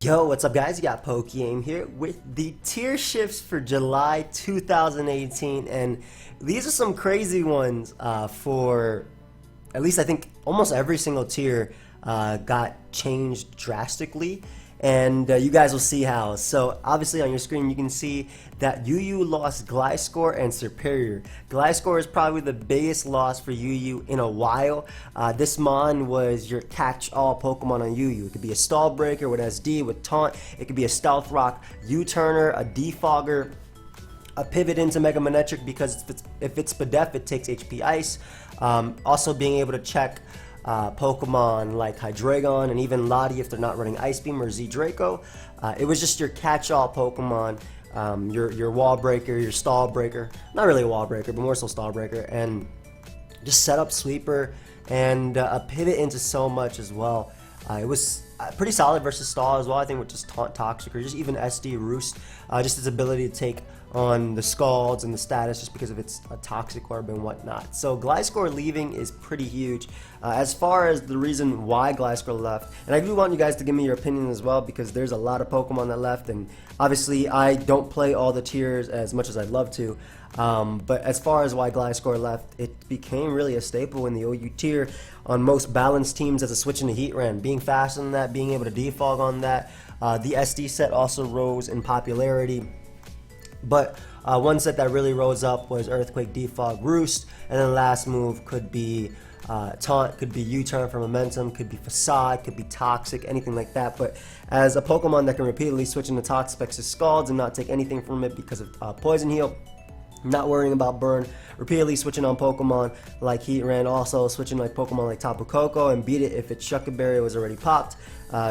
Yo, what's up guys? You got pokeaim here with the tier shifts for July 2018, and these are some crazy ones for at least I think almost every single tier got changed drastically, and you guys will see how. So obviously on your screen you can see that UU lost Gliscor and Rhyperior. Gliscor is probably the biggest loss for UU in a while. This Mon was your catch-all Pokemon on UU. It could be a Stall Breaker with SD, with Taunt. It could be a Stealth Rock, U-Turner, a Defogger, a pivot into Mega Manectric because if it's Spadef, it takes HP Ice. Also being able to check Pokemon like Hydreigon and even Lottie if they're not running Ice Beam or Z Draco. It was just your catch-all Pokemon, your Wall Breaker, your Stall Breaker. Not really a Wall Breaker, but more so Stall Breaker. And just set up Sweeper and a pivot into so much as well. It was pretty solid versus Stall as well, I think, with just Taunt, Toxic, or just even SD Roost. Just its ability to take on the Scalds and the status just because of its Toxic Orb and whatnot. So Gliscor leaving is pretty huge. As far as the reason why Gliscor left, and I do want you guys to give me your opinion as well because there's a lot of Pokemon that left, and obviously I don't play all the tiers as much as I'd love to. But as far as why Gliscor left, it became really a staple in the OU tier on most balanced teams as a switch into Heatran. Being fast on that, being able to defog on that. The SD set also rose in popularity. But one set that really rose up was Earthquake, Defog, Roost, and then last move could be Taunt, could be U-Turn for Momentum, could be Facade, could be Toxic, anything like that. But as a Pokemon that can repeatedly switch into Toxapex to Scalds and not take anything from it because of Poison Heal, not worrying about burn, repeatedly switching on Pokemon like Heatran, also switching like Pokemon like Tapu Koko and beat it if its Shuca Berry was already popped,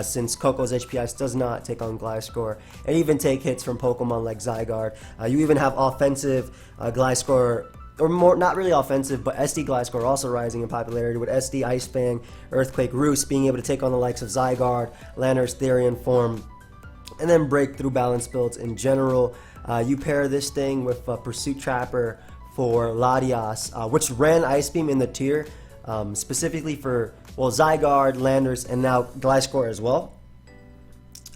since Koko's HP Ice does not take on Gliscor, and even take hits from Pokemon like Zygarde. You even have offensive Gliscor, or more, not really offensive, but SD Gliscor also rising in popularity with SD Ice Fang, Earthquake, Roost being able to take on the likes of Zygarde, Landorus, Therian form, and then break through balance builds in general. You pair this thing with Pursuit Trapper for Latias, which ran Ice Beam in the tier, specifically for, well, Zygarde, Landorus, and now Gliscor as well.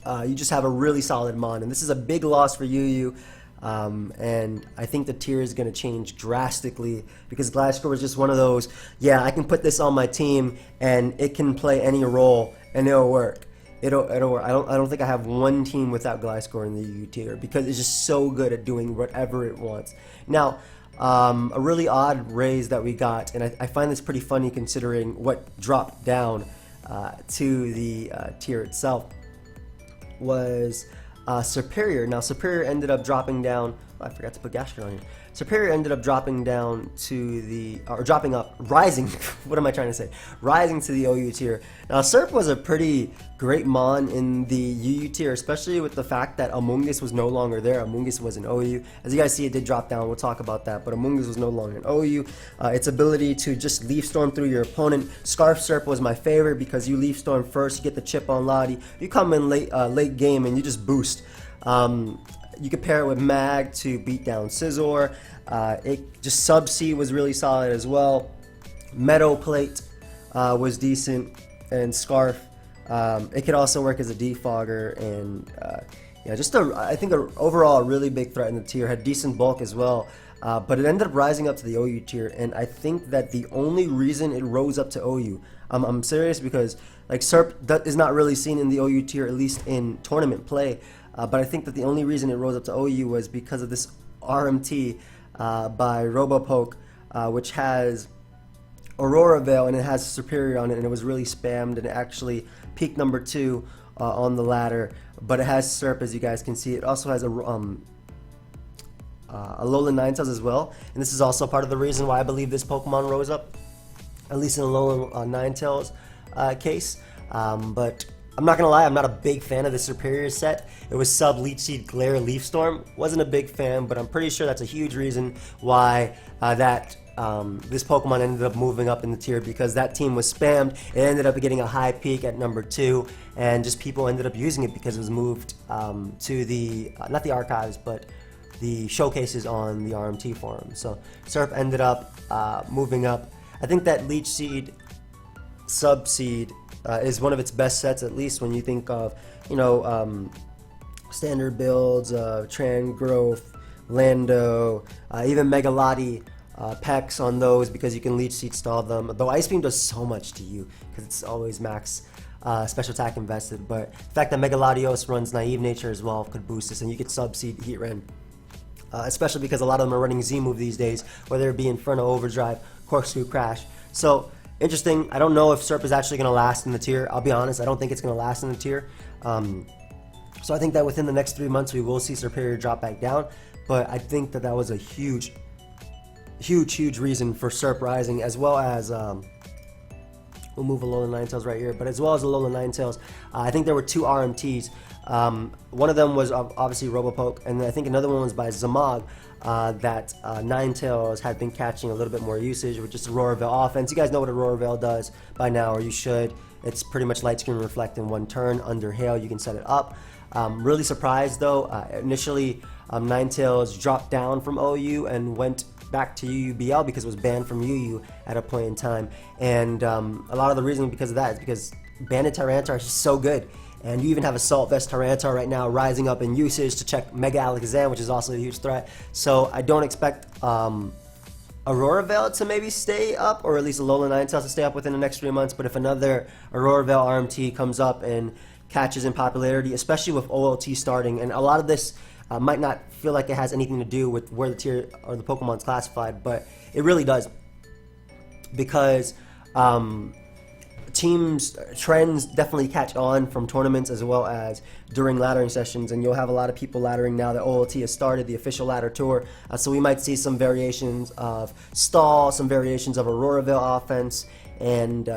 You just have a really solid Mon, and this is a big loss for UU, and I think the tier is going to change drastically because Gliscor was just one of those, yeah, I can put this on my team, and it can play any role, and it'll work. It'll work. I don't think I have one team without Gliscor in the UU tier because it's just so good at doing whatever it wants. Now, a really odd raise that we got, and I find this pretty funny considering what dropped down to the tier itself, was Rhyperior. Now, Rhyperior ended up dropping down. Oh, I forgot to put Gastron on here. Rhyperior ended up dropping down to the, or dropping up, rising, what am I trying to say? Rising to the OU tier. Now, Serp was a pretty great Mon in the UU tier, especially with the fact that Amoonguss was no longer there. Amoonguss was in OU. As you guys see, it did drop down. We'll talk about that, but Amoonguss was no longer in OU. Its ability to just Leaf Storm through your opponent. Scarf Serp was my favorite because you Leaf Storm first, you get the chip on Lottie. You come in late game and you just boost. You could pair it with Mag to beat down Scizor. It just Sub-C was really solid as well. Meadow Plate was decent, and Scarf. It could also work as a defogger, and yeah, just I think overall a really big threat in the tier. Had decent bulk as well, but it ended up rising up to the OU tier, and I think that the only reason it rose up to OU, I'm serious, because like Serp is not really seen in the OU tier, at least in tournament play. But I think that the only reason it rose up to OU was because of this RMT by Robopoke, which has Aurora Veil and it has Rhyperior on it, and it was really spammed, and it actually peaked number 2 on the ladder. But it has Serp, as you guys can see. It also has a Alolan Ninetales as well, and this is also part of the reason why I believe this Pokemon rose up, at least in Alolan Ninetales case. But I'm not gonna lie, I'm not a big fan of the Rhyperior set. It was sub Leech Seed, Glare, Leaf Storm. Wasn't a big fan, but I'm pretty sure that's a huge reason why this Pokemon ended up moving up in the tier, because that team was spammed. It ended up getting a high peak at number 2, and just people ended up using it because it was moved to the, not the archives, but the showcases on the RMT forum. So Serp ended up moving up. I think that Leech Seed Subseed is one of its best sets, at least when you think of, standard builds, Trangrowth, Lando, even Megalati, Pex on those, because you can Leech Seed stall them. Though Ice Beam does so much to you because it's always max special attack invested, but the fact that Megaladios runs Naive Nature as well could boost this, and you could Subseed Heatran. Especially because a lot of them are running Z-Move these days, whether it be Inferno Overdrive, Corkscrew Crash. So, interesting. I don't know if Serp is actually going to last in the tier. I'll be honest, I don't think it's going to last in the tier. So I think that within the next 3 months we will see Rhyperior drop back down, but I think that that was a huge reason for Serp rising, as well as, we'll move Alolan Ninetales right here, but as well as Alolan Ninetales, I think there were 2 RMTs. One of them was obviously Robopoke, and I think another one was by Zamog, that Ninetales had been catching a little bit more usage with just Aurora Veil offense. You guys know what Aurora Veil does by now, or you should. It's pretty much Light Screen Reflect in 1 turn. Under Hail, you can set it up. Really surprised though, initially Ninetales dropped down from OU and went back to UUBL because it was banned from UU at a point in time, and a lot of the reason because of that is because Banded Tyranitar is just so good. And you even have Assault Vest Tyranitar right now rising up in usage to check Mega Alakazam, which is also a huge threat. So I don't expect Aurora Veil to maybe stay up, or at least Alolan Ninetales to stay up within the next 3 months. But if another Aurora Veil RMT comes up and catches in popularity, especially with OLT starting, and a lot of this might not feel like it has anything to do with where the tier or the Pokemon's classified, but it really does, because teams trends definitely catch on from tournaments as well as during laddering sessions, and you'll have a lot of people laddering now that OLT has started the official ladder tour, so we might see some variations of Stall, some variations of Aurora Veil offense, and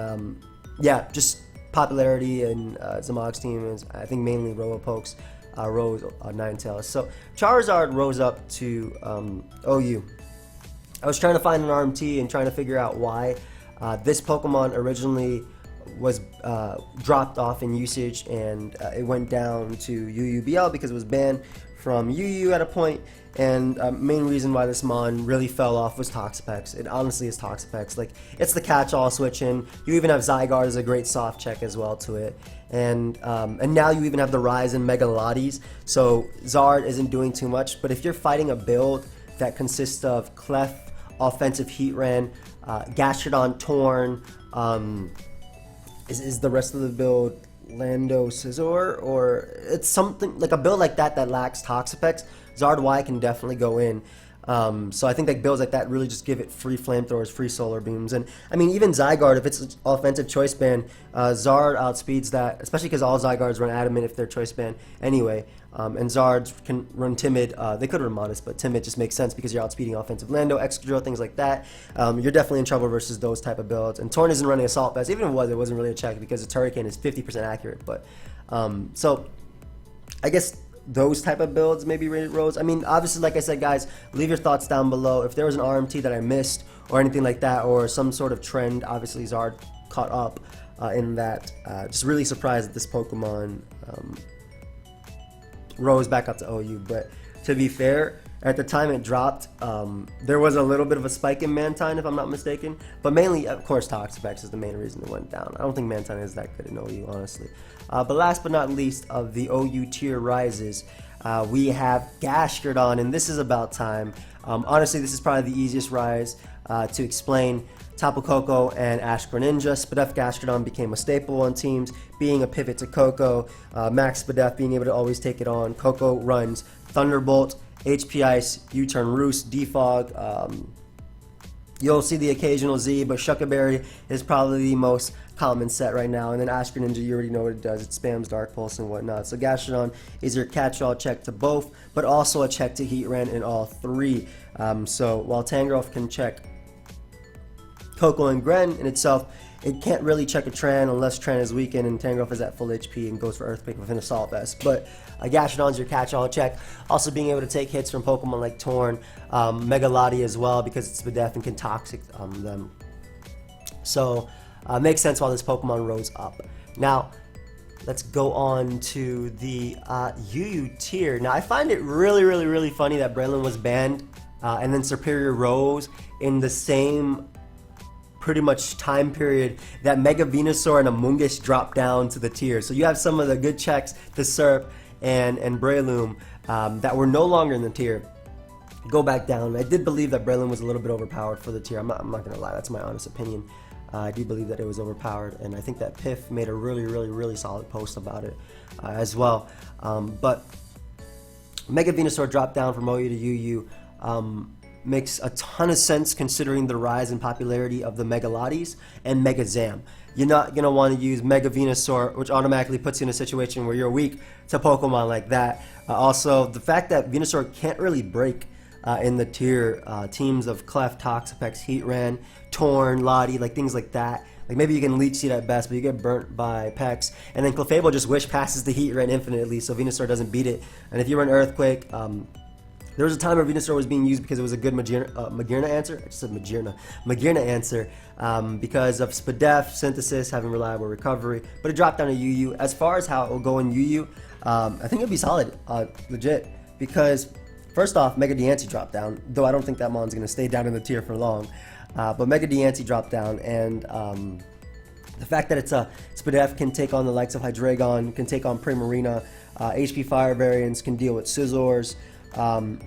yeah, just popularity. And Zamog's team is, I think, mainly Robopoke's rose Ninetales. So Charizard rose up to OU. I was trying to find an RMT and trying to figure out why this Pokemon originally was dropped off in usage, and it went down to UUBL because it was banned from UU at a point. And main reason why this Mon really fell off was Toxapex. It honestly is Toxapex. Like, it's the catch-all switch in. You even have Zygarde as a great soft check as well to it. And now you even have the rise in Megalotis. So Zard isn't doing too much. But if you're fighting a build that consists of Clef, offensive Heatran, Gastrodon, Torn, is the rest of the build Lando, Scizor, or it's something like a build like that that lacks Toxapex, Zard Y can definitely go in. So I think like builds like that really just give it free flamethrowers, free solar beams, and I mean even Zygarde, if it's an offensive choice band, Zard outspeeds that, especially because all Zygardes run Adamant if they're choice band anyway, and Zards can run Timid. They could run Modest, but Timid just makes sense because you're outspeeding offensive Lando, Excadrill, things like that. You're definitely in trouble versus those type of builds. And Torn isn't running Assault Vest, even if it wasn't really a check because the Turrican is 50% accurate. But so I guess those type of builds maybe rated rose. I mean, obviously, like I said, guys, leave your thoughts down below. If there was an RMT that I missed or anything like that, or some sort of trend, obviously Zard caught up in that. Just really surprised that this Pokemon rose back up to OU. But to be fair, at the time it dropped, there was a little bit of a spike in Mantine, if I'm not mistaken. But mainly, of course, Toxapex is the main reason it went down. I don't think Mantine is that good in OU, honestly. But last but not least of the OU tier rises, we have Gastrodon, and this is about time. Honestly, this is probably the easiest rise to explain. Tapu Koko and Ash Greninja. Spadef Gastrodon became a staple on teams, being a pivot to Koko. Max Spadef being able to always take it on. Koko runs Thunderbolt, HP Ice, U-Turn Roost, Defog. You'll see the occasional Z, but Shuckaberry is probably the most common set right now. And then Ash Greninja, you already know what it does. It spams Dark Pulse and whatnot. So Gastrodon is your catch-all check to both, but also a check to Heatran in all three. So while Tangrowth can check Koko and Gren in itself, it can't really check a Tran unless Tran is weakened and Tangrowth is at full HP and goes for Earthquake with an Assault Vest. But Gastrodon's your catch-all check. Also being able to take hits from Pokemon like Torn, Megalati as well, because it's Spadef and can Toxic them. So makes sense why this Pokemon rose up. Now let's go on to the UU tier. Now I find it really funny that Breloom was banned and then Rhyperior rose in the same pretty much time period that Mega Venusaur and Amoonguss dropped down to the tier. So you have some of the good checks to Serp and Breloom that were no longer in the tier go back down. I did believe that Breloom was a little bit overpowered for the tier. I'm not gonna lie, that's my honest opinion. I do believe that it was overpowered, and I think that Piff made a really solid post about it as well. But Mega Venusaur dropped down from OU to UU makes a ton of sense considering the rise in popularity of the Mega Lotties and Mega Zam. You're not going to want to use Mega Venusaur, which automatically puts you in a situation where you're weak to Pokemon like that. Also, the fact that Venusaur can't really break in the tier, teams of Clef, Toxapex, Heatran, Torn, Lottie, like things like that. Like maybe you can Leech Seed at best, but you get burnt by Pex. And then Clefable just wish passes the Heatran infinitely, so Venusaur doesn't beat it. And if you run Earthquake, there was a time where Venusaur was being used because it was a good Magearna answer. I just said Magearna answer because of Spadef, Synthesis, having reliable recovery. But it dropped down to UU. As far as how it will go in UU, I think it'll be solid, legit. Because first off, Mega Diancie dropped down, though I don't think that Mon's going to stay down in the tier for long. But Mega Diancie dropped down, and the fact that it's a Spadef can take on the likes of Hydreigon, can take on Primarina, HP Fire variants, can deal with Scizors,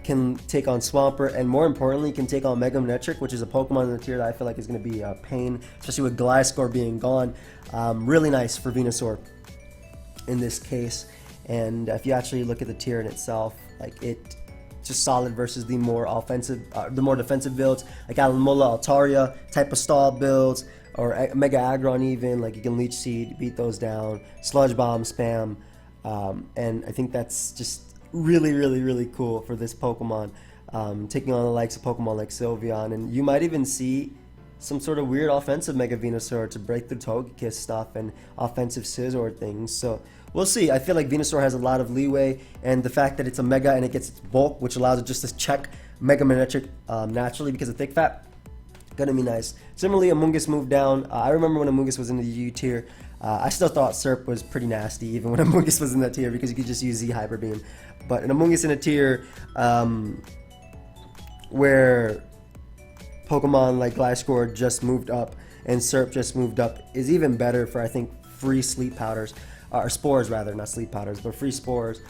can take on Swampert, and more importantly, can take on Mega Manectric, which is a Pokemon in the tier that I feel like is going to be a pain, especially with Gliscor being gone. Really nice for Venusaur in this case. And if you actually look at the tier in itself, like it's just solid versus the more offensive, the more defensive builds, like Alomola, Altaria type of stall builds, or Mega Aggron even, like you can Leech Seed, beat those down, Sludge Bomb, spam, and I think that's just really cool for this Pokemon, taking on the likes of Pokemon like Sylveon, and you might even see some sort of weird offensive Mega Venusaur to break through Togekiss stuff and offensive Scizor things. So we'll see. I feel like Venusaur has a lot of leeway, and the fact that it's a Mega and it gets its bulk, which allows it just to check Mega Manectric naturally because of Thick Fat, gonna be nice. Similarly, Amoonguss moved down. I remember when Amoonguss was in the U tier, I still thought Serp was pretty nasty even when Amoonguss was in that tier because you could just use Z Hyper Beam. But an Amoonguss in a tier where Pokemon like Gliscor just moved up and Serp just moved up is even better for, I think, free sleep powders, or spores rather, not sleep powders, but free spores.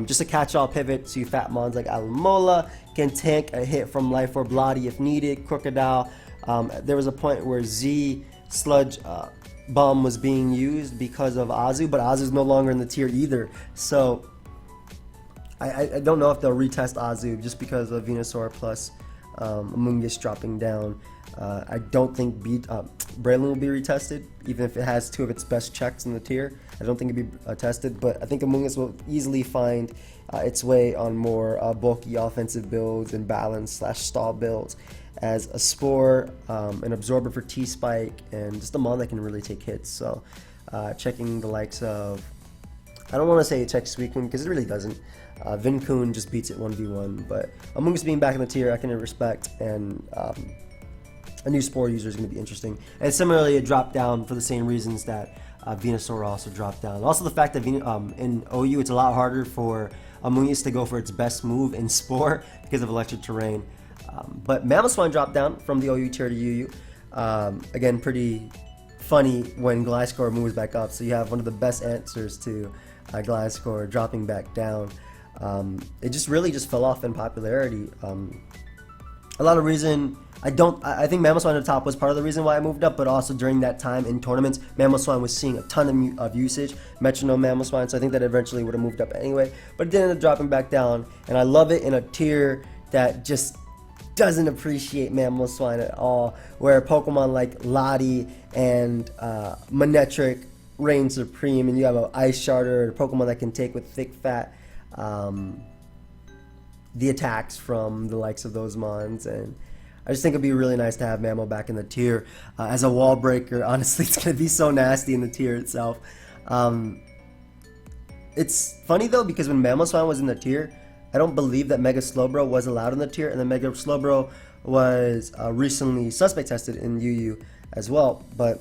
Just a catch-all pivot to fat mons like Alomola, can tank a hit from Life Orb Lottie if needed, Krookodile. There was a point where Z Sludge Bomb was being used because of Azu, but Azu's no longer in the tier either. So I don't know if they'll retest Azu just because of Venusaur plus Amoonguss dropping down. I don't think Breloom will be retested, even if it has two of its best checks in the tier. I don't think it'll be tested, but I think Amoonguss will easily find its way on more bulky offensive builds and balance / stall builds as a Spore, an Absorber for T-Spike, and just a Mon that can really take hits. So checking the likes of, I don't want to say it checks Suicune because it really doesn't. Vincoon just beats it 1v1, but Amoonguss being back in the tier I can respect, and a new Spore user is going to be interesting. And similarly, it dropped down for the same reasons that Venusaur also dropped down. Also the fact that in OU it's a lot harder for Amoonguss to go for its best move in Spore because of electric terrain. But Mamoswine dropped down from the OU tier to UU. Again, pretty funny when Gliscor moves back up, so you have one of the best answers to Gliscor dropping back down. It just really fell off in popularity. A lot of reason, I think Mamoswine at the top was part of the reason why I moved up, but also during that time in tournaments, Mamoswine was seeing a ton of usage, Metronome Mamoswine, so I think that eventually would have moved up anyway, but it did end up dropping back down, and I love it in a tier that just doesn't appreciate Mamoswine at all, where Pokemon like Lottie and Manectric reign supreme, and you have an Ice Shardder, a Pokemon that can take with Thick Fat the attacks from the likes of those Mons, and I just think it'd be really nice to have Mamo back in the tier as a wall breaker. Honestly, it's gonna be so nasty in the tier itself. It's funny though, because when Mamoswine was in the tier, I don't believe that Mega Slowbro was allowed in the tier, and then Mega Slowbro was recently suspect tested in UU as well, but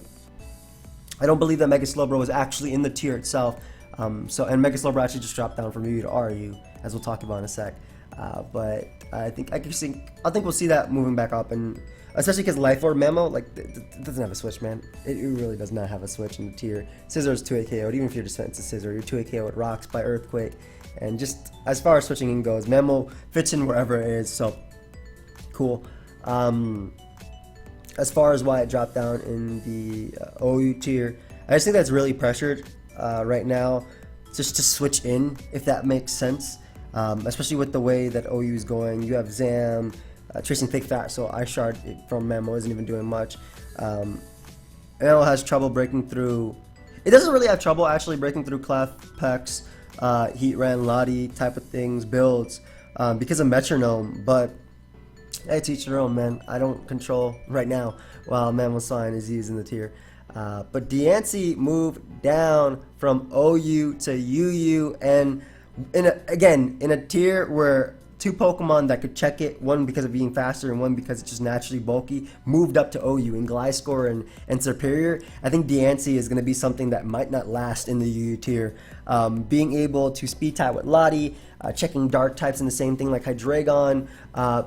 I don't believe that Mega Slowbro was actually in the tier itself. And Mega Slowbro actually just dropped down from UU to RU, as we'll talk about in a sec. But I think we'll see that moving back up, and especially because Life Orb Memo, like, it doesn't have a switch, man. It really does not have a switch in the tier. Scizor is 2 KO'd, even if you're defense to Scizor, you're 2 KO'd Rocks by Earthquake. And just as far as switching in goes, Memo fits in wherever it is, so cool. As far as why it dropped down in the OU tier, I just think that's really pressured right now, just to switch in, if that makes sense. Especially with the way that OU is going. You have Zam, Tracing Thick Fat, so Shard from Memo isn't even doing much. Memo has trouble breaking through. It doesn't really have trouble actually breaking through Clef, Pex, Heatran, Lottie type of things, builds, because of Metronome, but hey, to each their own, man. I don't control right now while Mammal Sign is used in the tier. But Diancie moved down from OU to UU, and again, in a tier where two Pokemon that could check it, one because of being faster and one because it's just naturally bulky, moved up to OU in Gliscor and Rhyperior. I think Diancie is going to be something that might not last in the UU tier. Being able to speed type with Lottie, checking dark types in the same thing like Hydreigon,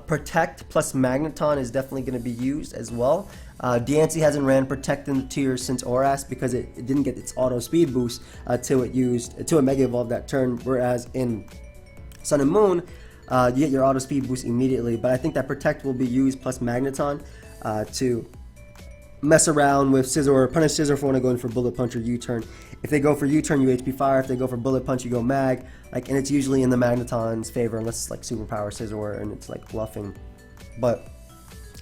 Protect plus Magneton is definitely going to be used as well. Diancie hasn't ran Protect in the tier since Oras because it didn't get its auto speed boost till it Mega Evolved that turn, whereas in Sun and Moon, you get your auto speed boost immediately. But I think that Protect will be used plus Magneton to mess around with Scizor, punish Scizor for when going for Bullet Punch or U-turn. If they go for U-turn, you HP Fire. If they go for Bullet Punch, you go Mag. Like, and it's usually in the Magneton's favor unless it's like Superpower Scizor and it's like bluffing. But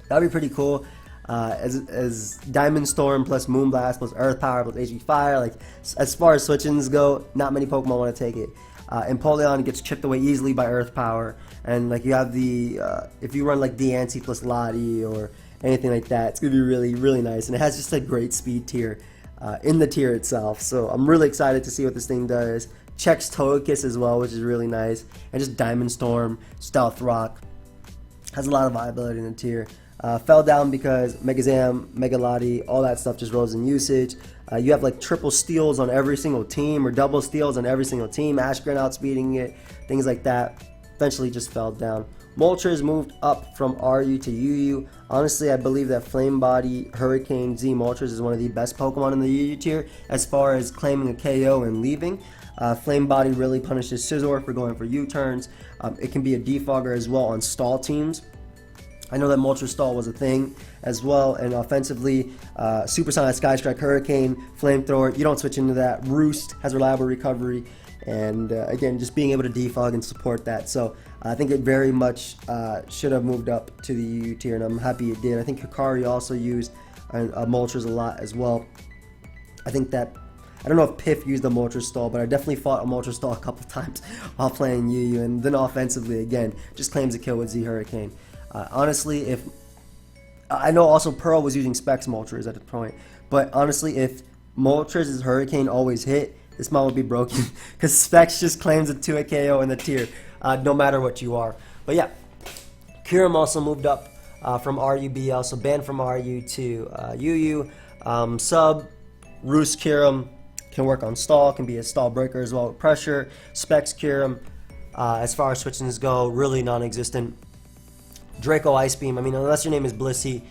that'd be pretty cool. As Diamond Storm plus Moonblast plus Earth Power plus HP Fire, like as far as switch-ins go, not many Pokemon want to take it. Empoleon gets chipped away easily by Earth Power, and like you have the if you run like Diancie plus Lottie or anything like that, it's gonna be really, really nice, and it has just a great speed tier in the tier itself. So I'm really excited to see what this thing does. Checks Togekiss as well, which is really nice, and just Diamond Storm, Stealth Rock has a lot of viability in the tier. Fell down because Mega Zam, Mega Lottie, all that stuff just rose in usage. You have like triple steals on every single team or double steals on every single team. Ashgren outspeeding it, things like that. Eventually just fell down. Moltres moved up from RU to UU. Honestly, I believe that Flame Body, Hurricane Z Moltres is one of the best Pokemon in the UU tier as far as claiming a KO and leaving. Flame Body really punishes Scizor for going for U-turns. It can be a defogger as well on stall teams. I know that Moltres Stall was a thing as well, and offensively, Supersonic, Sky Strike, Hurricane, Flamethrower, you don't switch into that. Roost has reliable recovery, and again, just being able to defog and support that. So I think it very much should have moved up to the UU tier, and I'm happy it did. I think Hikari also used Moltres a lot as well. I think that, I don't know if Piff used the Moltres Stall, but I definitely fought a Moltres Stall a couple times while playing UU, and then offensively, again, just claims a kill with Z Hurricane. Honestly, if I know also Pearl was using Specs Moltres at the point, but honestly, if Moltres' Hurricane always hit, this mod would be broken because Specs just claims a 2 KO in the tier, no matter what you are. But yeah, Kyurem also moved up from RUBL, so banned from RU to UU. Sub, Roost Kyurem can work on stall, can be a stall breaker as well with pressure. Specs Kyurem, as far as switchings go, really non-existent. Draco Ice Beam, I mean, unless your name is Blissey,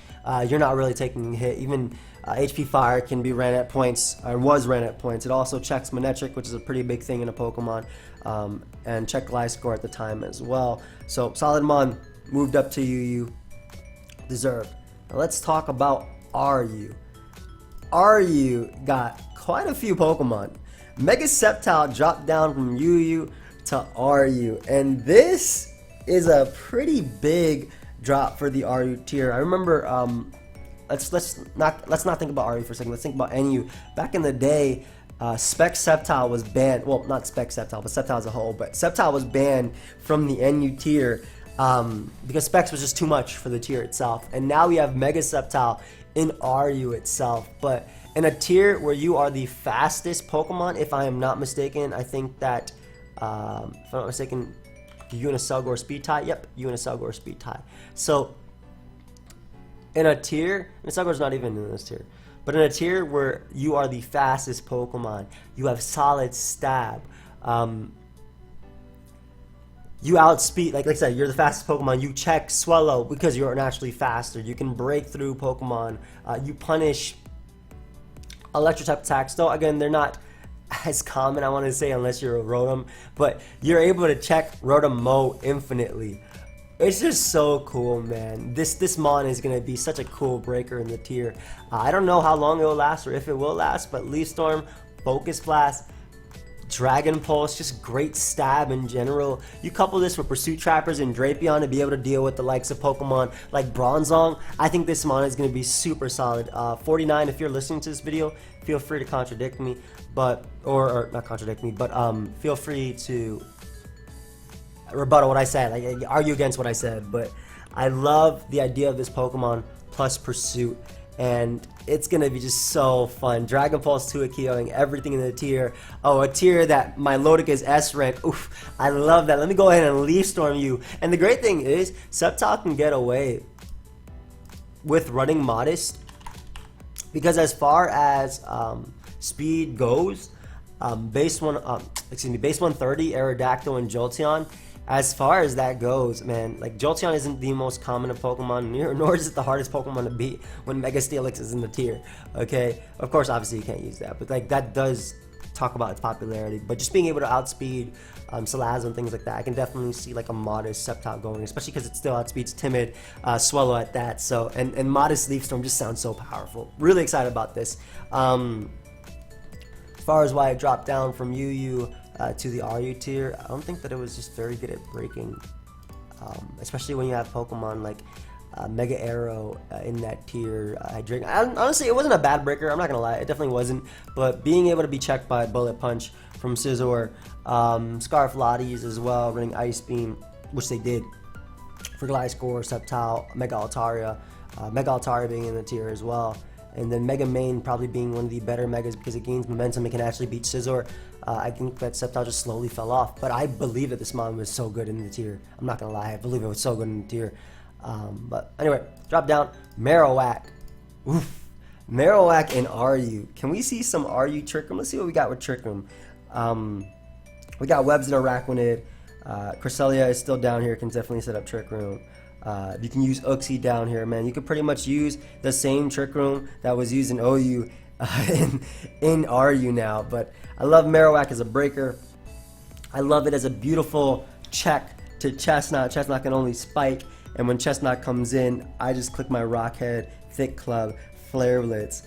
you're not really taking a hit. Even HP Fire can be ran at points, or was ran at points. It also checks Manectric, which is a pretty big thing in a Pokemon, and checked Gliscor at the time as well. So Solid Mon moved up to UU, deserved. Now let's talk about RU. RU got quite a few Pokemon. Mega Sceptile dropped down from UU to RU, and this is a pretty big drop for the RU tier. I remember, let's not think about RU for a second. Let's think about NU. Back in the day, Spec Sceptile was banned. Well, not Spec Sceptile, but Sceptile as a whole. But Sceptile was banned from the NU tier because Specs was just too much for the tier itself. And now we have Mega Sceptile in RU itself. But in a tier where you are the fastest Pokemon, if I am not mistaken, I think that, if I'm not mistaken, Unicelgor speed tie. Yep, Unicelgor speed tie. So in a tier, Unicelgor's not even in this tier, but in a tier where you are the fastest Pokemon, you have solid stab. you outspeed, like I said, you're the fastest Pokemon. You check Swallow because you're naturally faster. You can break through Pokemon. You punish electric type attacks. Though again, they're not as common, I want to say, unless you're a Rotom. But you're able to check Rotom Mo infinitely. It's just so cool, man. This Mon is going to be such a cool breaker in the tier. I don't know how long it will last or if it will last, but Leaf Storm, Focus Blast, Dragon Pulse, just great stab in general. You couple this with Pursuit Trappers and Drapion to be able to deal with the likes of Pokemon like Bronzong. I think this Mon is going to be super solid. 49, if you're listening to this video, feel free to contradict me, but or not contradict me, but feel free to rebuttal what I said, like argue against what I said. But I love the idea of this Pokemon plus Pursuit, and it's gonna be just so fun. Dragon Pulse 2 KOing everything in the tier. Oh, a tier that my Lodic is S rank. Oof, I love that. Let me go ahead and Leaf Storm you. And the great thing is, Sceptile can get away with running Modest, because as far as speed goes, base 130, Aerodactyl, and Jolteon. As far as that goes, man, like Jolteon isn't the most common of Pokemon, nor is it the hardest Pokemon to beat when Mega Steelix is in the tier. Okay, of course, obviously you can't use that, but like that does talk about its popularity. But just being able to outspeed Salazzle and things like that, I can definitely see like a Modest Sceptile going, especially because it still outspeeds Timid, Swallow at that. So and Modest Leaf Storm just sounds so powerful. Really excited about this. As far as why it dropped down from UU to the RU tier, I don't think that it was just very good at breaking, especially when you have Pokemon like Mega Arrow in that tier. Honestly, it wasn't a bad breaker, I'm not gonna lie, it definitely wasn't, but being able to be checked by Bullet Punch from Scizor, Scarf Lotties as well, running Ice Beam, which they did for Gliscor, Sceptile, Mega Altaria, Mega Altaria being in the tier as well. And then Mega Main probably being one of the better Megas because it gains momentum, it can actually beat Scizor. I think that Sceptile just slowly fell off, but I believe that this Mon was so good in the tier. I'm not gonna lie, I believe it was so good in the tier. But anyway, drop down, Marowak. Oof. Marowak and RU. Can we see some RU Trick Room? Let's see what we got with Trick Room. We got Webs and Araquanid. Cresselia is still down here, can definitely set up Trick Room. You can use Uxie down here, man. You could pretty much use the same Trick Room that was used in OU in RU now. But I love Marowak as a breaker. I love it as a beautiful check to Chestnut. Chestnut can only spike, and when Chestnut comes in, I just click my Rockhead, Thick Club, Flare Blitz,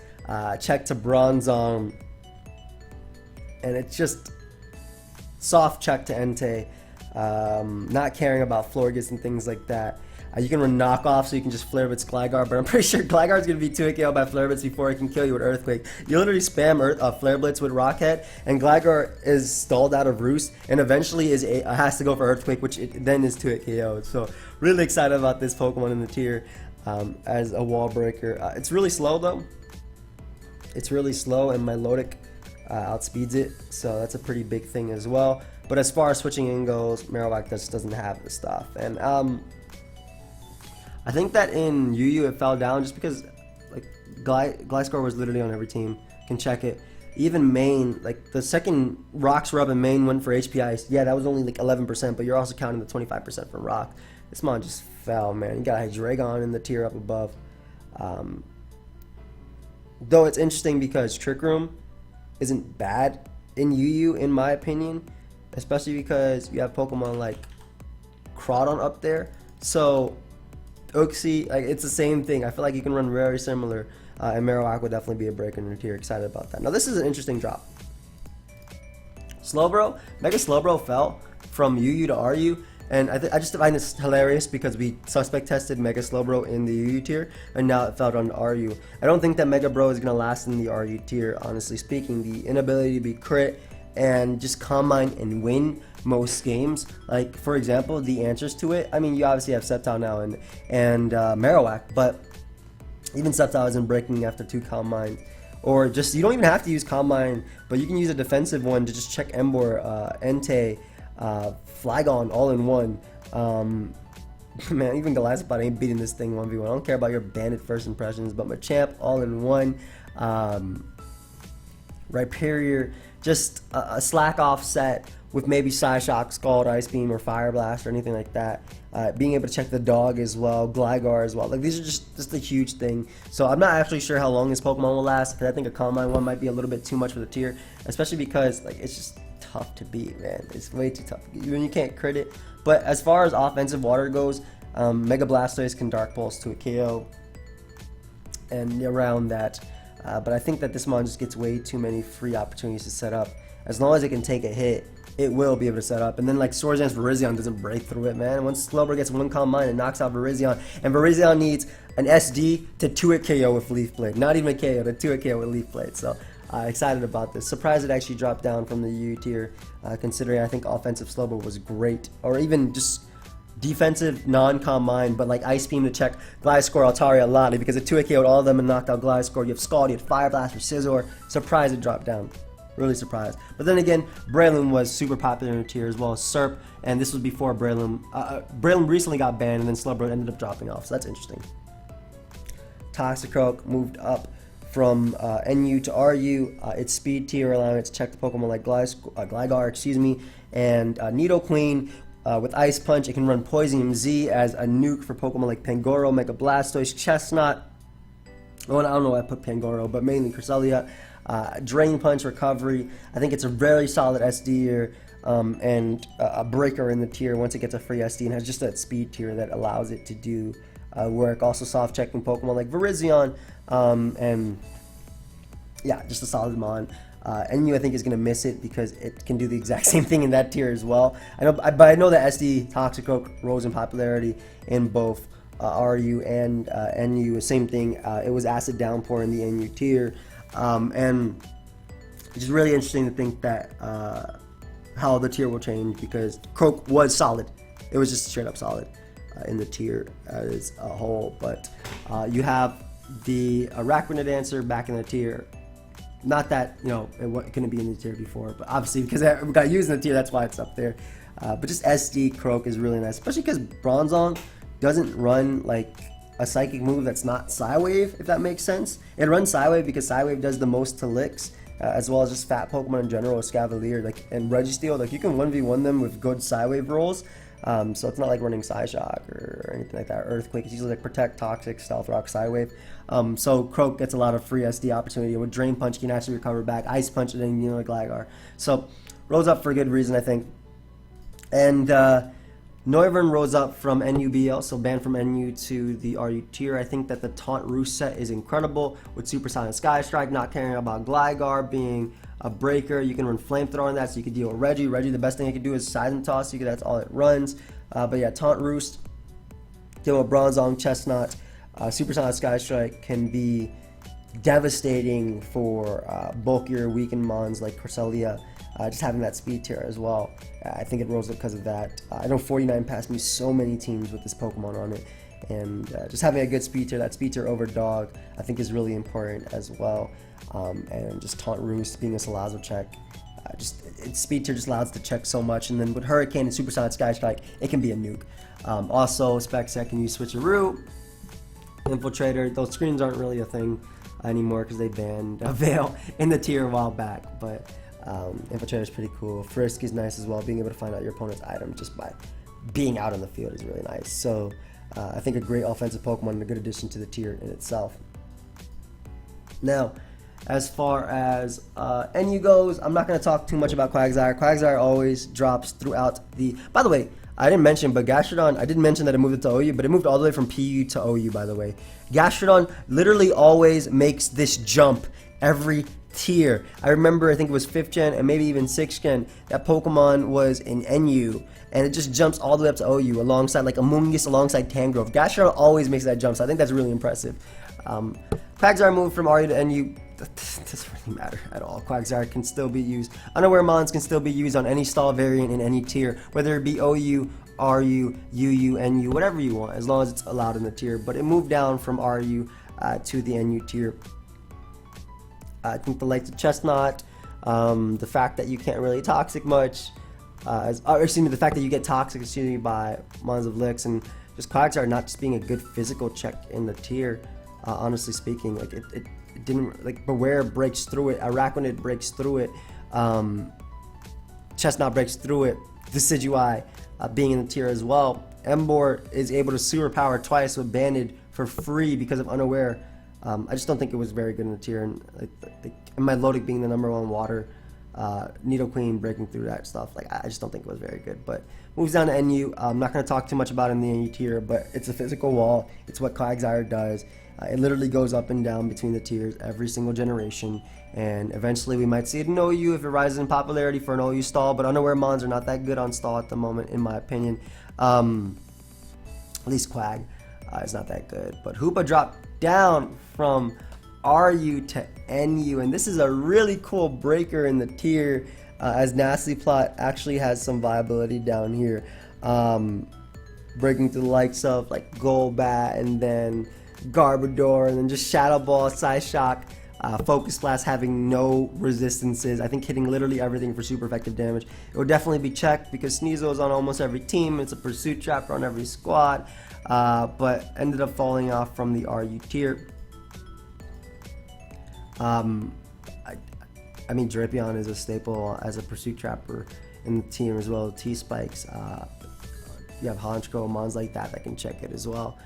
check to Bronzong, and it's just soft check to Entei. Not caring about Florges and things like that. You can run knockoff, so you can just Flare Blitz Gligar, but I'm pretty sure Gligar's going to be 2 KO by Flare Blitz before it can kill you with Earthquake. You literally spam Flare Blitz with Rockhead, and Gligar is stalled out of Roost, and eventually has to go for Earthquake, which then is 2 KO. So really excited about this Pokemon in the tier as a wall breaker. It's really slow though. It's really slow, and my Lodic outspeeds it, so that's a pretty big thing as well. But as far as switching in goes, Marowak just doesn't have the stuff. And I think that in UU it fell down just because like Gliscor was literally on every team. Can check it. Even Main, like the second Rock's Rub and Main went for HP Ice. Yeah, that was only like 11%, but you're also counting the 25% from Rock. This Mon just fell, man. You got Hydreigon in the tier up above. Though it's interesting because Trick Room isn't bad in UU in my opinion, especially because you have Pokemon like Crawdon up there. So Uxie, like it's the same thing. I feel like you can run very similar, and Marowak would definitely be a breaker in the tier. Excited about that. Now this is an interesting drop. Slowbro, Mega Slowbro fell from UU to RU, and I just find this hilarious because we suspect tested Mega Slowbro in the UU tier, and now it fell down to RU. I don't think that Mega Bro is gonna last in the RU tier, honestly speaking. The inability to be crit and just combine and win most games, like for example the answers to it, I mean you obviously have Sceptile now and Marowak, but even Sceptile isn't breaking after 2 combines, or just you don't even have to use combine, but you can use a defensive one to just check Emboar, Entei, Flygon all in one. Man, even Goliathbot ain't beating this thing 1v1. I don't care about your bandit first impressions, but Machamp all in one. Rhyperior just a slack off set with maybe Psyshock, Scald, Ice Beam, or Fire Blast, or anything like that. Being able to check the dog as well, Gligar as well. Like, these are just a huge thing. So I'm not actually sure how long this Pokemon will last, because I think a Combine one might be a little bit too much for the tier, especially because like it's just tough to beat, man. It's way too tough to beat. You can't crit it. But as far as offensive water goes, Mega Blastoise can Dark Pulse to a KO, and around that. But I think that this mon just gets way too many free opportunities to set up. As long as it can take a hit, it will be able to set up. And then like Swords Virizion doesn't break through it, man. Once Slowbro gets one Combine, it knocks out Virizion. And Virizion needs an SD to 2-hit KO with Leaf Blade. Not even a KO, to 2-hit KO with Leaf Blade. So excited about this. Surprised it actually dropped down from the U tier, considering I think offensive Slowbro was great. Or even just defensive non-Combine, but like Ice Beam to check Gliscor, Altaria, Lottie, because it 2-hit KO'd all of them and knocked out Gliscor. You have Scald, you had Fire Blast for Scizor. Surprised it dropped down. Really surprised. But then again, Breloom was super popular in the tier as well as Serp, and this was before Breloom. Breloom recently got banned, and then Slowbro ended up dropping off, so that's interesting. Toxicroak moved up from NU to RU. Its speed tier allowing it to check the Pokemon like Gligar, and Nidoqueen. With Ice Punch, it can run pokeaimMD as a nuke for Pokemon like Pangoro, Mega Blastoise, Chestnut. Well, I don't know why I put Pangoro, but mainly Cresselia. Drain Punch, Recovery. I think it's a very solid SD tier, and a breaker in the tier once it gets a free SD, and has just that speed tier that allows it to do work. Also soft checking Pokemon like Virizion, and yeah, just a solid mon. NU I think is going to miss it because it can do the exact same thing in that tier as well. But I know that SD Toxicroak rose in popularity in both RU and NU. Same thing. It was Acid Downpour in the NU tier, and it's just really interesting to think that how the tier will change, because Croak was solid. It was just straight up solid in the tier as a whole. But you have the Arachnid answer back in the tier. Not that, you know, it couldn't be in the tier before, but obviously because it got used in the tier, that's why it's up there. But just SD Croak is really nice, especially because Bronzong doesn't run like a psychic move that's not Psywave, if that makes sense. It runs Psywave because Psywave does the most to Licks, as well as just fat Pokemon in general, Scavalier, like, and Registeel. Like, you can 1v1 them with good Psywave rolls. So it's not like running Psyshock or anything like that. Earthquake, it's usually like Protect, Toxic, Stealth Rock, Psywave. So Croak gets a lot of free SD opportunity. With Drain Punch, you can actually recover back. Ice Punch, and then, you know, like Gligar. So rose up for a good reason, I think. And Noivern rose up from NUBL, so banned from NU to the RU tier. I think that the Taunt Roost set is incredible with Supersonic Sky Strike, not caring about Gligar being a breaker. You can run Flamethrower on that, so you can deal with Reggie. Reggie, the best thing you can do is Seismic Toss, that's all it runs. But yeah, Taunt Roost, deal with Bronzong, Chestnut. Supersonic Sky Strike can be devastating for bulkier, weakened mons like Cresselia. Just having that speed tier as well. I think it rose up because of that. I know 49 passed me so many teams with this Pokemon on it, and just having a good speed tier, that speed tier over Dog, I think is really important as well. And just Taunt Roost being a Salazzle check, just its speed tier just allows it to check so much. And then with Hurricane and Supersonic Sky Strike, it can be a nuke. Also, Specsec can use Switcheroo, Infiltrator. Those screens aren't really a thing anymore because they banned Veil in the tier a while back, but Infiltrator is pretty cool. Frisk is nice as well. Being able to find out your opponent's item just by being out on the field is really nice. So I think a great offensive Pokemon and a good addition to the tier in itself. Now, as far as NU goes, I'm not going to talk too much about Quagsire. Quagsire always drops throughout the... By the way, I didn't mention, but Gastrodon, I didn't mention that it moved to OU, but it moved all the way from PU to OU, by the way. Gastrodon literally always makes this jump every tier. I remember, I think it was 5th gen and maybe even 6th gen, that Pokemon was in NU, and it just jumps all the way up to OU alongside like Amoonguss, alongside Tangrowth. Gastrodon always makes that jump, so I think that's really impressive. Quagsire moved from RU to NU. That doesn't really matter at all. Quagsire can still be used. Unaware Mons can still be used on any stall variant in any tier, whether it be OU, RU, UU, NU, whatever you want, as long as it's allowed in the tier. But it moved down from RU to the NU tier. I think the likes of Chestnut, the fact that you can't really toxic much, the fact that you get toxic by Mons of Licks, and just Quagsire not just being a good physical check in the tier. Honestly speaking, like it didn't, like, Beware breaks through it, Arachnid breaks through it, Chestnut breaks through it. Decidueye being in the tier as well. Emboar is able to superpower twice with Banded for free because of Unaware. I just don't think it was very good in the tier, and my Lodic being the #1 water, Nidoqueen breaking through that stuff, I just don't think it was very good. But moves down to NU. I'm not going to talk too much about it in the NU tier, but it's a physical wall. It's what Quagsire does. It literally goes up and down between the tiers every single generation, and eventually we might see it in OU if it rises in popularity for an OU stall, but Unaware Mons are not that good on stall at the moment, in my opinion. At least Quag is not that good. But Hoopa dropped down from RU to NU, and this is a really cool breaker in the tier, as Nasty Plot actually has some viability down here, breaking through the likes of Golbat, and then Garbodor, and then just Shadow Ball, Psyshock, Focus Blast having no resistances. I think hitting literally everything for super effective damage. It would definitely be checked because Sneasel is on almost every team. It's a Pursuit Trapper on every squad, but ended up falling off from the RU tier. I mean, Drapion is a staple as a Pursuit Trapper in the team as well. T-Spikes. You have Honchko, Mons like that can check it as well.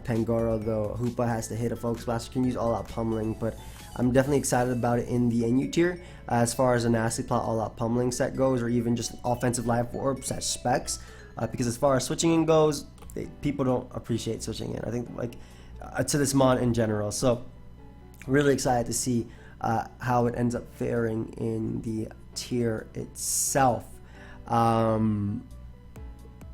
Pangoro, though, Hoopa has to hit a Focus Blast. You can use All-Out Pummeling, but I'm definitely excited about it in the NU tier. As far as a Nasty Plot All-Out Pummeling set goes, or even just an offensive Life Orb set specs, because as far as switching in goes, people don't appreciate switching in. I think to this mon in general. So really excited to see how it ends up faring in the tier itself.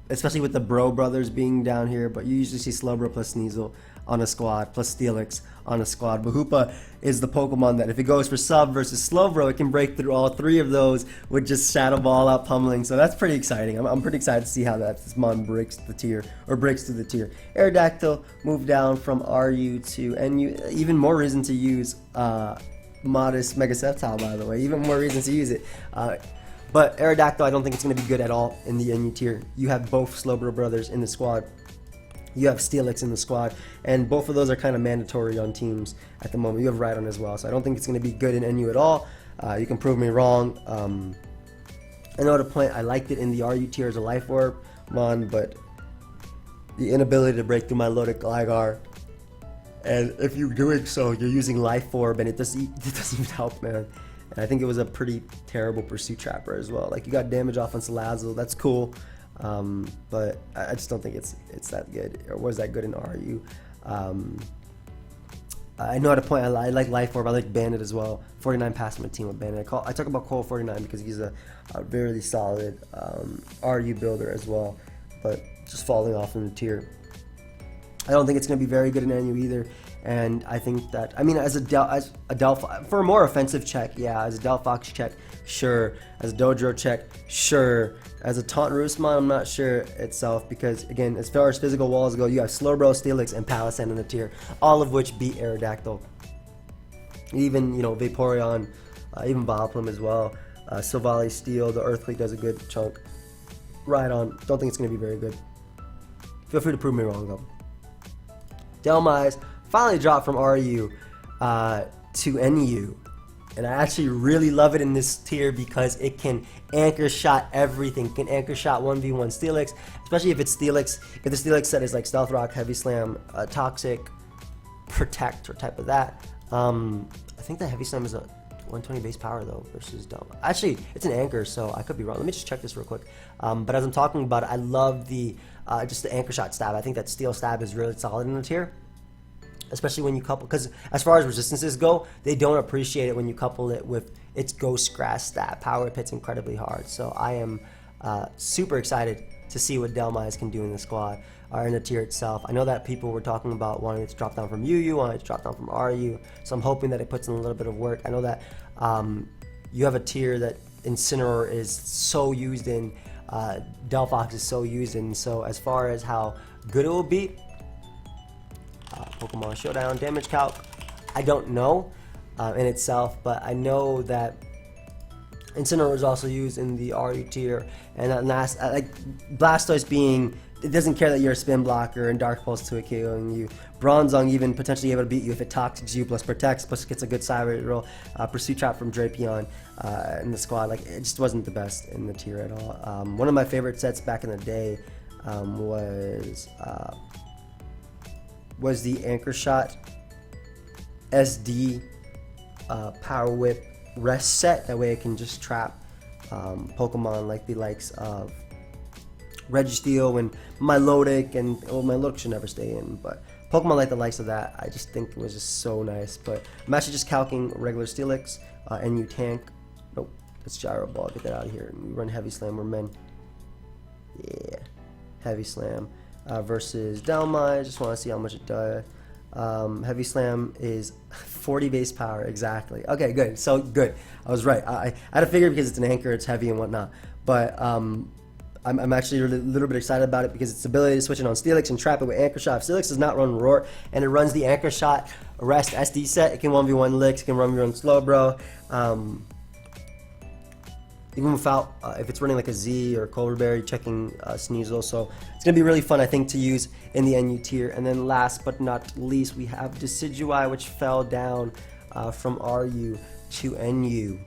Especially with the Bro Brothers being down here, but you usually see Slowbro plus Sneasel on a squad, plus Steelix on a squad. But Hoopa is the Pokemon that if it goes for Sub versus Slowbro, it can break through all three of those with just Shadow Ball out pummeling. So that's pretty exciting. I'm pretty excited to see how this mon breaks the tier, or breaks through the tier. Aerodactyl moved down from RU to NU. Even more reason to use Modest Mega Sceptile, by the way. Even more reasons to use it. But Aerodactyl, I don't think it's going to be good at all in the NU tier. You have both Slowbro brothers in the squad. You have Steelix in the squad, and both of those are kind of mandatory on teams at the moment. You have Rhydon as well, so I don't think it's going to be good in NU at all. You can prove me wrong. I know the point. I liked it in the RU tier as a Life Orb mon, but the inability to break through my Lodic Gligar, and if you're doing so, you're using Life Orb, and it doesn't even help, man. And I think it was a pretty terrible Pursuit Trapper as well. You got damage off on Salazzle, that's cool, but I just don't think it's that good, or was that good in RU. I know at a point I like Life Orb, I like Bandit as well. 49 passed my team with Bandit. I talk about Cole 49 because he's a really solid RU builder as well, but just falling off in the tier. I don't think it's going to be very good in NU either. And I think that, I mean, as a Delphox, for a more offensive check, yeah. As a Delphox check, sure. As a Dodrio check, sure. As a Taunt Roostmon, I'm not sure itself, because again, as far as physical walls go, you have Slowbro, Steelix, and Palossand in the tier, all of which beat Aerodactyl. Even, Vaporeon, even Vileplume as well. Silvally Steel, the Earthquake does a good chunk. Rhydon, don't think it's going to be very good. Feel free to prove me wrong, though. Dhelmise finally dropped from RU to NU, and I actually really love it in this tier because it can anchor shot everything. It can anchor shot 1v1 Steelix, especially if it's Steelix. If the Steelix set is like Stealth Rock, Heavy Slam, Toxic, Protect, or type of that. I think that Heavy Slam is a 120 base power though versus Dhelmise. Actually, it's an anchor, so I could be wrong. Let me just check this real quick. But as I'm talking about it, I love the just the anchor shot stab. I think that Steel Stab is really solid in the tier, especially when you couple, because as far as resistances go, they don't appreciate it when you couple it with its Ghost Grass stat. Power Up hits incredibly hard, so I am super excited to see what Dhelmise can do in the squad, or in the tier itself. I know that people were talking about wanting it to drop down from UU, wanting it to drop down from RU, so I'm hoping that it puts in a little bit of work. I know that you have a tier that Incineroar is so used in, Delphox is so used in, so as far as how good it will be, Pokemon Showdown, damage calc, I don't know in itself, but I know that Incineroar is also used in the RU tier, and like Blastoise being it doesn't care that you're a spin blocker and Dark Pulse to a KOing you. Bronzong even potentially able to beat you if it toxics you plus protects plus gets a good side rate roll. Pursuit Trap from Drapion in the squad, like it just wasn't the best in the tier at all. One of my favorite sets back in the day was the Anchor Shot SD Power Whip Rest set. That way it can just trap Pokemon like the likes of Registeel and Milotic, and well, Milotic should never stay in, but Pokemon like the likes of that, I just think it was just so nice. But I'm actually just calcing regular Steelix, NU Tank. Nope, it's Gyro Ball. Get that out of here. We run Heavy Slam. We're men. Yeah, Heavy Slam versus Dhelmai. Just want to see how much it does. Heavy Slam is 40 base power, exactly. Okay, good. So good. I was right. I had to figure because it's an anchor, it's heavy and whatnot. But I'm actually a little bit excited about it because its ability to switch it on Steelix and trap it with Anchor Shot. If Steelix does not run Roar and it runs the Anchor Shot Rest SD set, it can 1v1 Licks, it can 1v1 Slowbro. Even without, if it's running like a Z or Colberberry, checking Sneasel. So it's going to be really fun, I think, to use in the NU tier. And then last but not least, we have Decidueye, which fell down from RU to NU.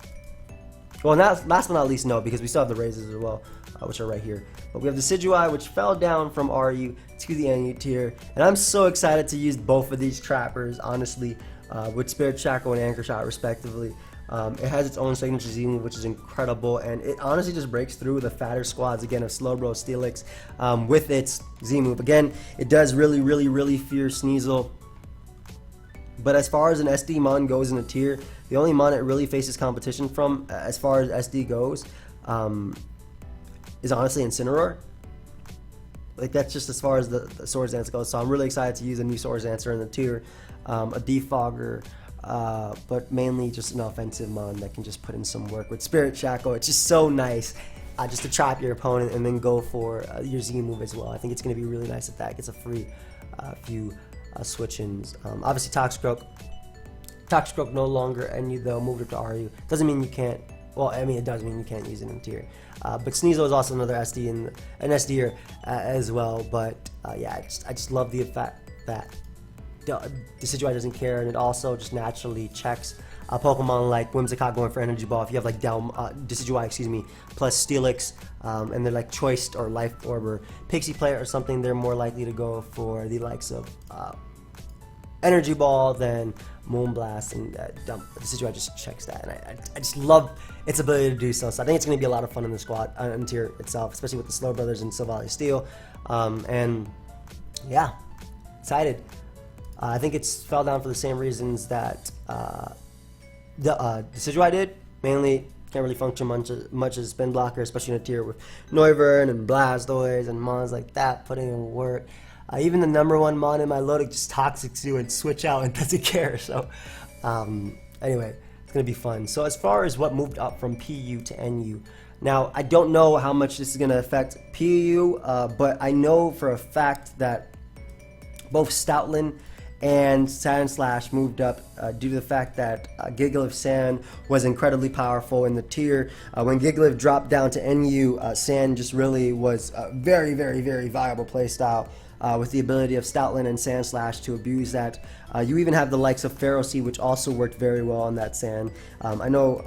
Well, not, last but not least, no, because we still have the raises as well, which are right here. But we have Decidueye, which fell down from RU to the NU tier. And I'm so excited to use both of these trappers, honestly, with Spirit Shackle and Anchor Shot, respectively. It has its own signature Z move, which is incredible, and it honestly just breaks through the fatter squads again of Slowbro, Steelix with its Z move. Again, it does really fear Sneasel. But as far as an SD mon goes in the tier, the only mon it really faces competition from, as far as SD goes, is honestly Incineroar. Like, that's just as far as the Swords Dance goes. So I'm really excited to use a new Swords Dancer in the tier, a Defogger. But mainly just an offensive mon that can just put in some work with Spirit Shackle. It's just so nice just to trap your opponent and then go for your Z move as well. I think it's going to be really nice if that gets a free few switch-ins. Obviously Toxicroak no longer NU though, moved up to RU. Doesn't mean you can't, well, I mean it does mean you can't use it in tier. But Sneasel is also another SD in an SDer as well. But yeah, I just love the fact that Decidueye doesn't care, and it also just naturally checks a Pokemon like Whimsicott going for Energy Ball. If you have like Decidueye, plus Steelix, and they're like Choiced or Life Orb or Pixie Plate or something, they're more likely to go for the likes of Energy Ball than Moonblast, and Decidueye just checks that, and I just love its ability to do so. So I think it's going to be a lot of fun in the squad, in tier itself, especially with the Slow Brothers and Silvally Steel, and yeah, excited. I think it fell down for the same reasons that the Decidueye did. Mainly, can't really function much as spin blocker, especially in a tier with Noivern and Blastoise and mons like that putting in work. Even the #1 mon in my Milotic just toxics you and switch out and doesn't care. So anyway, it's going to be fun. So as far as what moved up from PU to NU, now I don't know how much this is going to affect PU, but I know for a fact that both Stoutland and Sandslash moved up due to the fact that Gigalith Sand was incredibly powerful in the tier. When Gigalith dropped down to NU, Sand just really was a very viable playstyle with the ability of Stoutland and Sandslash to abuse that. You even have the likes of Ferroseed, which also worked very well on that Sand. I know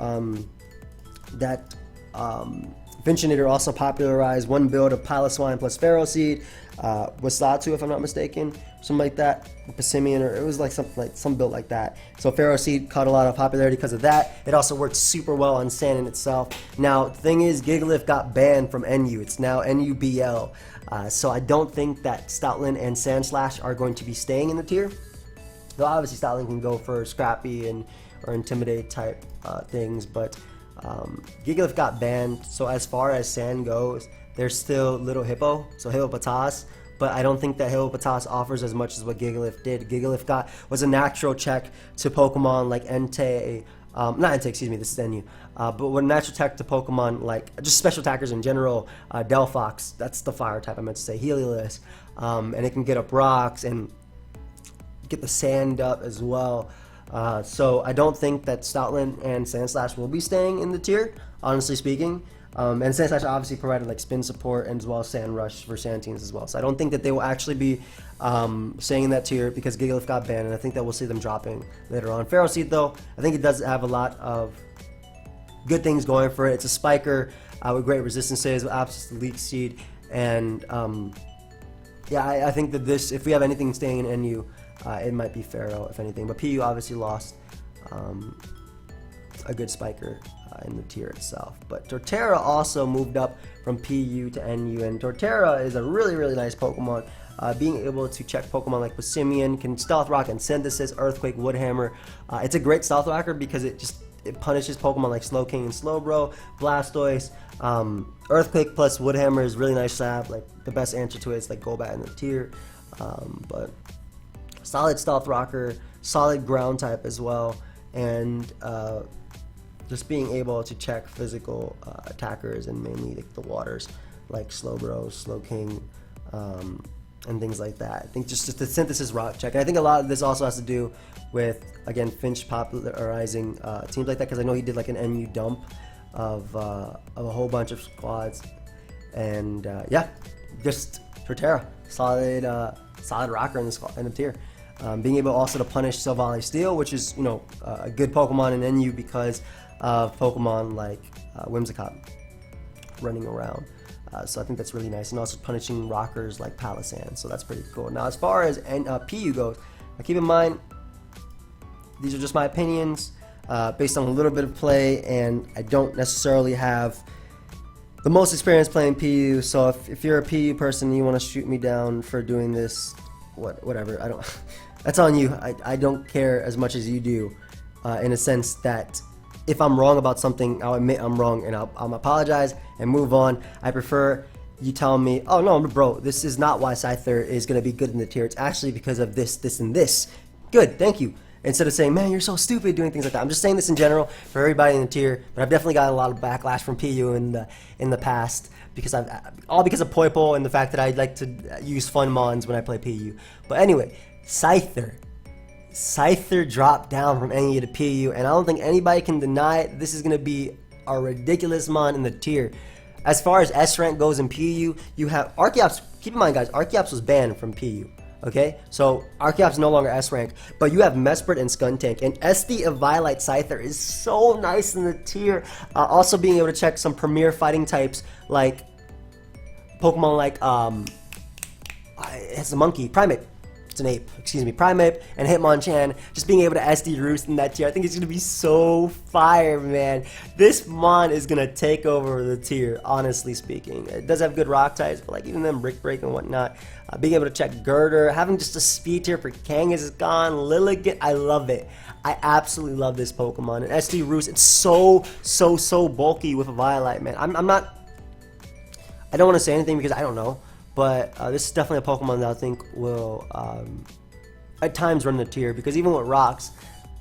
that Vinchinator also popularized one build of Piloswine plus Ferroseed, Wasatu if I'm not mistaken, something like that, Passimian, or it was like some build like that. So Ferroseed caught a lot of popularity because of that. It also worked super well on Sand in itself. Now the thing is, Gigalith got banned from NU. It's now NUBL. So I don't think that Stoutland and Sandslash are going to be staying in the tier. Though obviously Stoutland can go for Scrappy or Intimidate type things, but Gigalith got banned. So as far as Sand goes, there's still Little Hippo, so Hippopotas, but I don't think that Hippopotas offers as much as what Gigalith did. Gigalith was a natural check to Pokemon like Entei, not Entei, excuse me, this is NU, but with a natural tech to Pokemon like just special attackers in general, Delphox, that's the fire type I meant to say, Heliolisk, and it can get up rocks and get the sand up as well. So I don't think that Stoutland and Sandslash will be staying in the tier, honestly speaking. And Sandslash obviously provided like spin support and as well as Sand Rush for Sandteens as well. So I don't think that they will actually be staying in that tier because Gigalith got banned, and I think that we'll see them dropping later on. Pharaoh Seed though, I think it does have a lot of good things going for it. It's a spiker with great resistance saves, with Abscess Leak Seed, and yeah, I think that this, if we have anything staying in NU, it might be Pharaoh, if anything. But PU obviously lost a good spiker in the tier itself. But Torterra also moved up from PU to NU, and Torterra is a really, really nice Pokemon. Being able to check Pokemon like Passimian, can Stealth Rock and Synthesis, Earthquake, Woodhammer. It's a great Stealth Rocker because it punishes Pokemon like Slowking and Slowbro, Blastoise. Earthquake plus Woodhammer is really nice stab. Like the best answer to it is like Golbat in the tier. But solid Stealth Rocker, solid Ground type as well, and just being able to check physical attackers and mainly like the waters like Slowbro, Slowking, and things like that. I think just the Synthesis Rock check. And I think a lot of this also has to do with, again, Finch popularizing teams like that, because I know he did like an NU dump of a whole bunch of squads. And yeah, just Torterra, solid rocker in the tier. Being able also to punish Silvally Steel, which is, you know, a good Pokemon in NU because of Pokemon like Whimsicott running around. So I think that's really nice, and also punishing rockers like Palossand, so that's pretty cool. Now as far as PU goes, keep in mind these are just my opinions based on a little bit of play, and I don't necessarily have the most experience playing PU, so if you're a PU person and you want to shoot me down for doing this, whatever, I don't that's on you. I don't care as much as you do, in a sense that if I'm wrong about something, I'll admit I'm wrong and I'll apologize and move on. I prefer you tell me, oh no, bro, this is not why Scyther is going to be good in the tier. It's actually because of this, this, and this. Good, thank you. Instead of saying, man, you're so stupid doing things like that. I'm just saying this in general for everybody in the tier, but I've definitely gotten a lot of backlash from PU in the past because all because of Poipole and the fact that I like to use fun mons when I play PU. But anyway, Scyther dropped down from NU to PU, and I don't think anybody can deny this is going to be a ridiculous mon in the tier. As far as S rank goes in PU, you have Archeops. Keep in mind, guys, Archeops was banned from PU. Okay, so Archeops is no longer S rank, but you have Mesprit and Skuntank, and SD of Violet Scyther is so nice in the tier. Also being able to check some premier fighting types like Pokemon like it's a monkey, Primeape. It's an ape, excuse me, Primeape and Hitmonchan, just being able to SD Roost in that tier. I think it's going to be so fire, man. This mon is going to take over the tier, honestly speaking. It does have good rock types, but like even them Brick Break and whatnot. Being able to check Girder, having just a speed tier for Kangas is gone. Lilligant, I love it. I absolutely love this Pokemon. And SD Roost, it's so bulky with a Violet, man. I don't want to say anything because I don't know. But this is definitely a Pokemon that I think will at times run the tier, because even with rocks,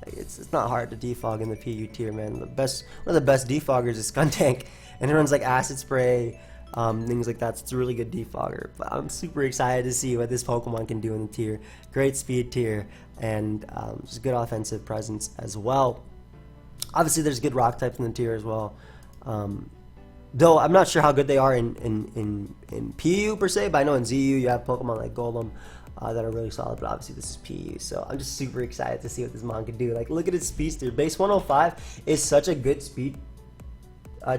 it's not hard to defog in the PU tier, man. One of the best defoggers is Skuntank, and it runs like Acid Spray, things like that. So it's a really good defogger. But I'm super excited to see what this Pokemon can do in the tier. Great speed tier, and just good offensive presence as well. Obviously, there's good rock types in the tier as well. Though I'm not sure how good they are in PU per se, but I know in ZU you have Pokemon like Golem that are really solid, but obviously this is PU, so I'm just super excited to see what this mon can do. Like, look at its speed tier. Base 105 is such a good speed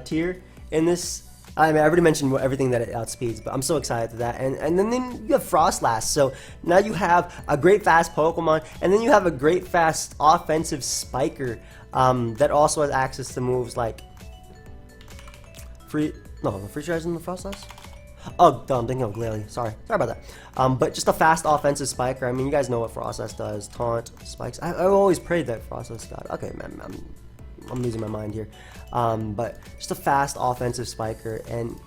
tier in this. I mean, I already mentioned everything that it outspeeds, but I'm so excited to that. And then you have Frostlass, so now you have a great fast Pokemon, and then you have a great fast offensive Spiker that also has access to moves like Free Charge in the Frostlass? Oh, I'm thinking of Glalie. Sorry about that. But just a fast offensive Spiker. I mean, you guys know what Frostlass does. Taunt, Spikes. I always prayed that Frostlass got. Okay, man, I'm losing my mind here. But just a fast offensive Spiker, and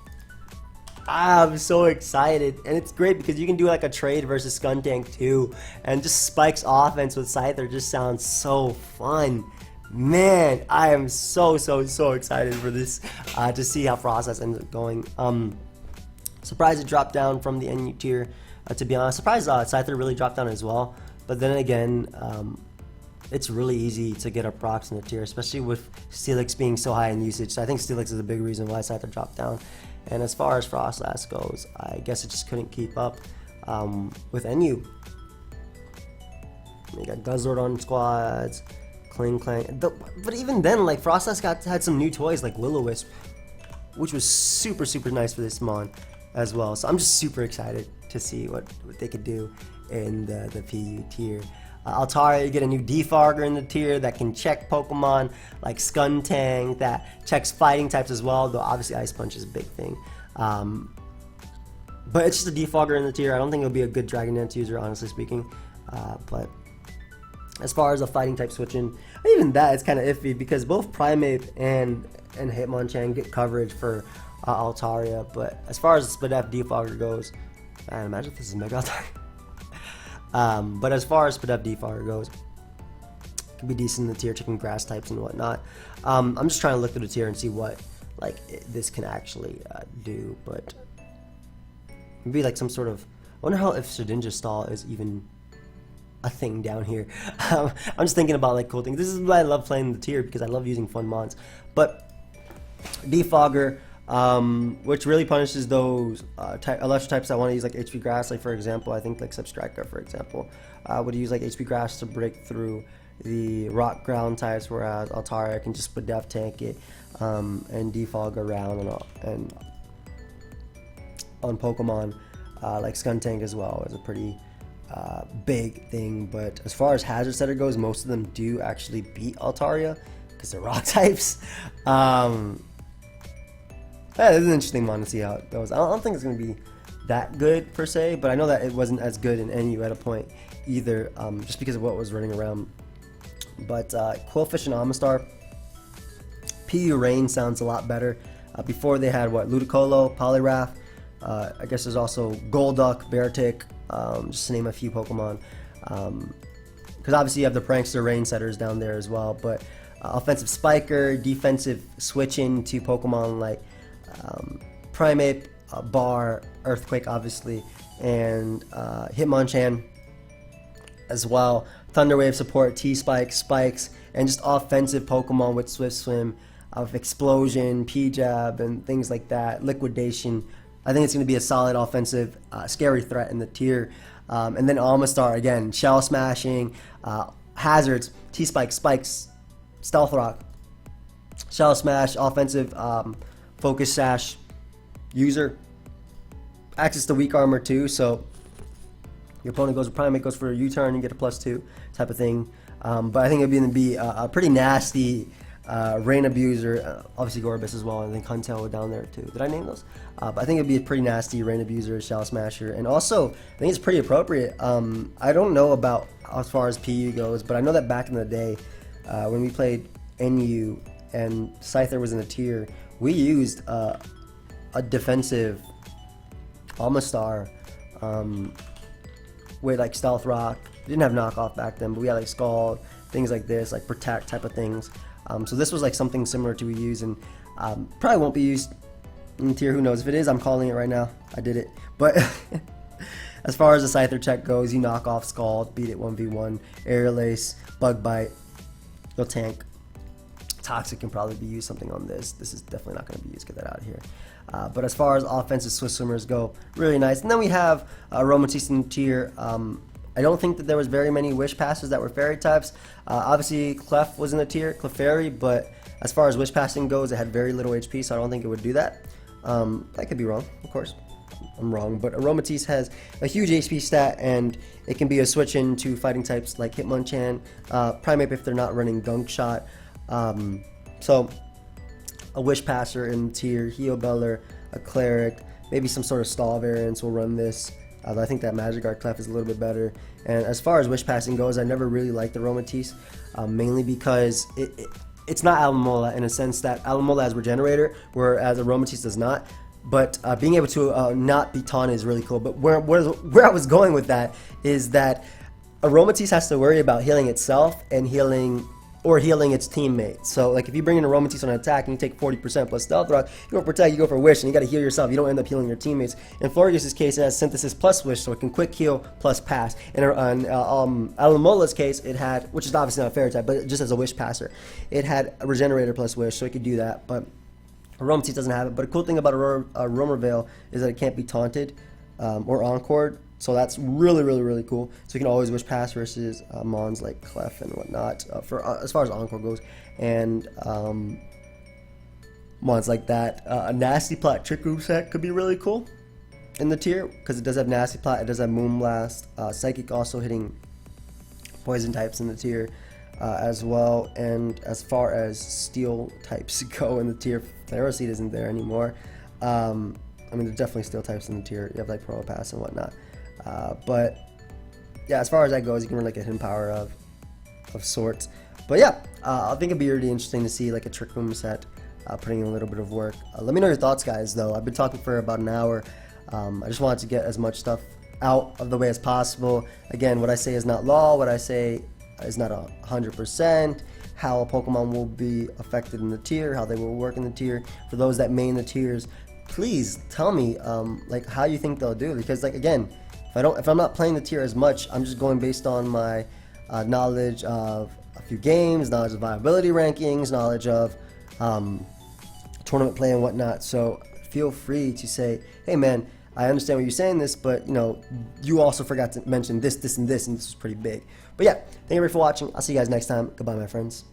I'm so excited. And it's great because you can do like a trade versus Skuntank too, and just Spike's offense with Scyther just sounds so fun. Man, I am so excited for this to see how Frostlass ends up going. Surprised it dropped down from the NU tier, to be honest. Surprised Scyther really dropped down as well. But then again, it's really easy to get up rocks in the tier, especially with Steelix being so high in usage. So I think Steelix is a big reason why I decided to drop down. And as far as Frostlass goes, I guess it just couldn't keep up with NU. You got Guzzlord on squads, Kling Clang. But even then, like, Frostlass had some new toys like Will-O-Wisp, which was super nice for this Mon as well. So I'm just super excited to see what they could do in the PU tier. Altaria, you get a new Defogger in the tier that can check Pokemon like Skuntank, that checks fighting types as well, though obviously Ice Punch is a big thing. But it's just a Defogger in the tier. I don't think it'll be a good Dragon Dance user, honestly speaking. But as far as a fighting type switching, even that it's kind of iffy because both Primeape and Hitmonchan get coverage for Altaria. But as far as Spadef Defogger goes, man, imagine if this is Mega Altaria. But as far as Spadef Defogger goes, it can be decent in the tier, checking grass types and whatnot. I'm just trying to look through the tier and see what this can actually do. But maybe like some sort of, I wonder how if Shedinja Stall is even a thing down here. I'm just thinking about like cool things. This is why I love playing the tier, because I love using fun mons. But Defogger, which really punishes those electric types that want to use like HP Grass. Like for example, I think like Substrika, for example, would use like HP Grass to break through the Rock Ground types, whereas Altaria can just Spadef tank it and defog around and on Pokemon like Skuntank as well is a pretty big thing. But as far as Hazard Setter goes, most of them do actually beat Altaria because they're rock types. Yeah, this is an interesting one to see how it goes. I don't think it's going to be that good per se, but I know that it wasn't as good in NU at a point either, just because of what was running around. But Quillfish and Amistar, PU Rain sounds a lot better. Before they had what, Ludicolo, Poliwrath. I guess there's also Golduck, Beartic, just to name a few Pokemon. Because obviously you have the Prankster Rain Setters down there as well. But offensive Spiker, defensive switching to Pokemon like Primeape, Bar, Earthquake obviously, and Hitmonchan as well. Thunderwave support, T-Spike, Spikes, and just offensive Pokemon with Swift Swim, Explosion, P-Jab, and things like that. Liquidation. I think it's going to be a solid offensive, scary threat in the tier. And then Amistar, again, Shell Smashing, Hazards, T-Spike, Spikes, Stealth Rock, Shell Smash, offensive Focus Sash user. Access to Weak Armor too, so your opponent goes with Primeape, goes for a U-turn, you get a +2 type of thing. But I think it's going to be a pretty nasty Rain Abuser, obviously Gorbis as well, and I think Huntail down there too. Did I name those? But I think it'd be a pretty nasty Rain Abuser, Shell Smasher, and also I think it's pretty appropriate. I don't know about as far as PU goes, but I know that back in the day when we played NU and Scyther was in the tier, we used a defensive Amistar with like Stealth Rock. We didn't have knockoff back then, but we had like Scald, things like this, like Protect type of things. So this was like something similar to we use, and probably won't be used in the tier. Who knows? If it is, I'm calling it right now. I did it. But as far as the Scyther check goes, you knock off Scald, beat it 1v1, Aerial Ace, Bug Bite, you'll tank. Toxic can probably be used something on this. This is definitely not going to be used. Get that out of here. But as far as offensive Swift Swimmers go, really nice. And then we have Aromatisse in the tier. I don't think that there was very many Wish Passes that were Fairy types. Obviously, Clef was in the tier, Clefairy, but as far as Wish Passing goes, it had very little HP, so I don't think it would do that. I could be wrong, of course. I'm wrong, but Aromatisse has a huge HP stat, and it can be a switch into fighting types like Hitmonchan, Primeape if they're not running Gunk Shot. So a Wish Passer in the tier, Heobeller, a Cleric, maybe some sort of stall variants will run this. I think that Magikarp Clef is a little bit better. And as far as Wish Passing goes, I never really liked the Aromatisse, mainly because it's not Alomola in a sense that Alomola has Regenerator, whereas Aromatisse does not. But being able to not be taunted is really cool. But where I was going with that is that Aromatisse has to worry about healing itself and healing or healing its teammates. So like if you bring in a Aromatisse on an attack and you take 40% plus Stealth Rock, you go for Protect, you go for Wish, and you gotta heal yourself. You don't end up healing your teammates. In Florges' case, it has Synthesis plus Wish, so it can quick heal plus pass. In Alamola's case, it had, which is obviously not a Fairy type, but just as a Wish passer, it had a Regenerator plus Wish, so it could do that. But Aromatisse doesn't have it. But a cool thing about Aurora Veil is that it can't be taunted or encored. So that's really cool. So you can always Wish Pass versus Mons like Clef and whatnot for as far as Encore goes, and Mons like that. A Nasty Plot Trick Room set could be really cool in the tier because it does have Nasty Plot, it does have Moonblast, Psychic also hitting Poison types in the tier as well. And as far as Steel types go in the tier, Ferroseed isn't there anymore. I mean, there's definitely Steel types in the tier. You have like Probopass and whatnot. But yeah, as far as that goes, you can run like a hidden power of sorts. But yeah, I think it'd be really interesting to see like a Trick Room set putting in a little bit of work. Let me know your thoughts, guys, though. I've been talking for about an hour. I just wanted to get as much stuff out of the way as possible. Again, what I say is not law. What I say is not 100%. How a Pokemon will be affected in the tier, how they will work in the tier. For those that main the tiers, please tell me like how you think they'll do, because like again, if I'm not playing the tier as much, I'm just going based on my knowledge of a few games, knowledge of viability rankings, knowledge of tournament play and whatnot. So feel free to say, hey man, I understand what you're saying this, but you know, you also forgot to mention this, and this was pretty big. But yeah, thank you for watching. I'll see you guys next time. Goodbye, my friends.